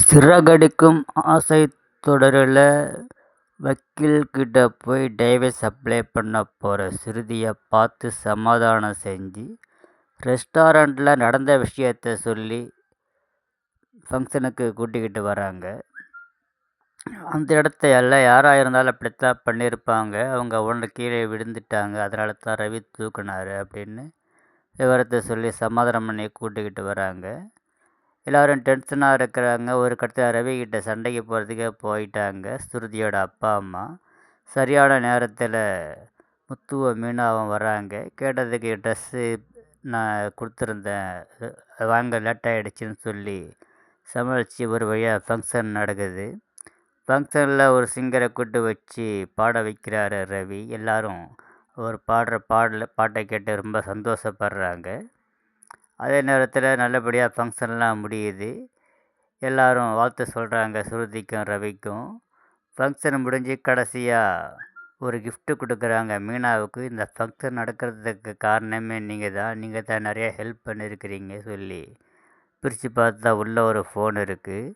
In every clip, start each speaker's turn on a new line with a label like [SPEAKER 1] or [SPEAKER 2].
[SPEAKER 1] சிறகடிக்கும் ஆசை தொடரில் வக்கீல் கிட்ட போய் டைவர்ஸ் அப்ளை பண்ண போகிற ஸ்ருதியை பார்த்து சமாதானம் செஞ்சு ரெஸ்டாரண்ட்டில் நடந்த விஷயத்த சொல்லி ஃபங்க்ஷனுக்கு கூட்டிக்கிட்டு வராங்க. அந்த இடத்த எல்லாம் யாராக இருந்தாலும் அப்படித்தான் பண்ணியிருப்பாங்க. அவங்க ஒன்று கீழே விழுந்துட்டாங்க, அதனால தான் ரவி தூக்குனாரு அப்படின்னு விவரத்தை சொல்லி சமாதானம் பண்ணி கூட்டிக்கிட்டு வராங்க. எல்லோரும் டென்ஷனாக இருக்கிறாங்க. ஒரு கட்டத்தில் ரவிக்கிட்ட சண்டைக்கு போகிறதுக்கே போயிட்டாங்க ஸ்ருதியோட அப்பா அம்மா. சரியான நேரத்தில் முத்துவும் மீனாவும் வராங்க. கேட்டதுக்கு ட்ரெஸ்ஸு நான் கொடுத்துருந்தேன், வாங்க லேட் ஆகிடுச்சின்னு சொல்லி சமாளித்து ஒரு வழியாக ஃபங்க்ஷன் நடக்குது. ஃபங்க்ஷனில் ஒரு சிங்கரை கூட்டு வச்சு பாட வைக்கிறாரு ரவி. எல்லோரும் அவர் பாடுற பாட்டை கேட்டு ரொம்ப சந்தோஷப்படுறாங்க. அதே நேரத்தில் நல்லபடியாக ஃபங்க்ஷன்லாம் முடியுது. எல்லோரும் வாழ்த்து சொல்கிறாங்க ஸ்ருதிக்கும் ரவிக்கும். ஃபங்க்ஷன் முடிஞ்சு கடைசியாக ஒரு கிஃப்ட்டு கொடுக்குறாங்க மீனாவுக்கு. இந்த ஃபங்க்ஷன் நடக்கிறதுக்கு காரணமே நீங்கள் தான் நிறைய ஹெல்ப் பண்ணியிருக்கிறீங்க சொல்லி பிரித்து பார்த்தா உள்ளே ஒரு ஃபோன் இருக்குது.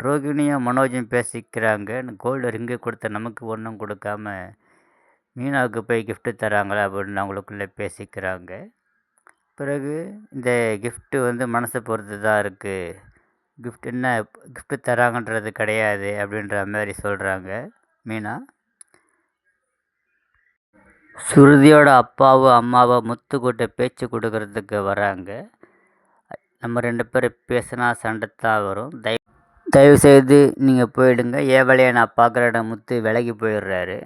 [SPEAKER 1] ரோகிணியும் மனோஜும் பேசிக்கிறாங்க. கோல்டு ரிங்கு கொடுத்த நமக்கு ஒன்றும் கொடுக்காம மீனாவுக்கு போய் கிஃப்ட்டு தராங்களா அப்படின்னு அவங்களுக்குள்ளே பேசிக்கிறாங்க. பிறகு இந்த கிஃப்ட்டு மனசை பொறுத்து தான் இருக்குது, கிஃப்ட்டு தராங்கன்றது கிடையாது அப்படின்ற மாதிரி சொல்கிறாங்க மீனா. ஸ்ருதியோட அப்பாவும் அம்மாவும் முத்துக்கிட்ட பேச்சு கொடுக்கறதுக்கு வராங்க. நம்ம 2 பேரும் பேசினா சண்டை தான் வரும், தயவுசெய்து நீங்கள் போயிடுங்க, என் வேலையை நான் பார்க்குறேன். முத்து விலகி போயிடுறாரு.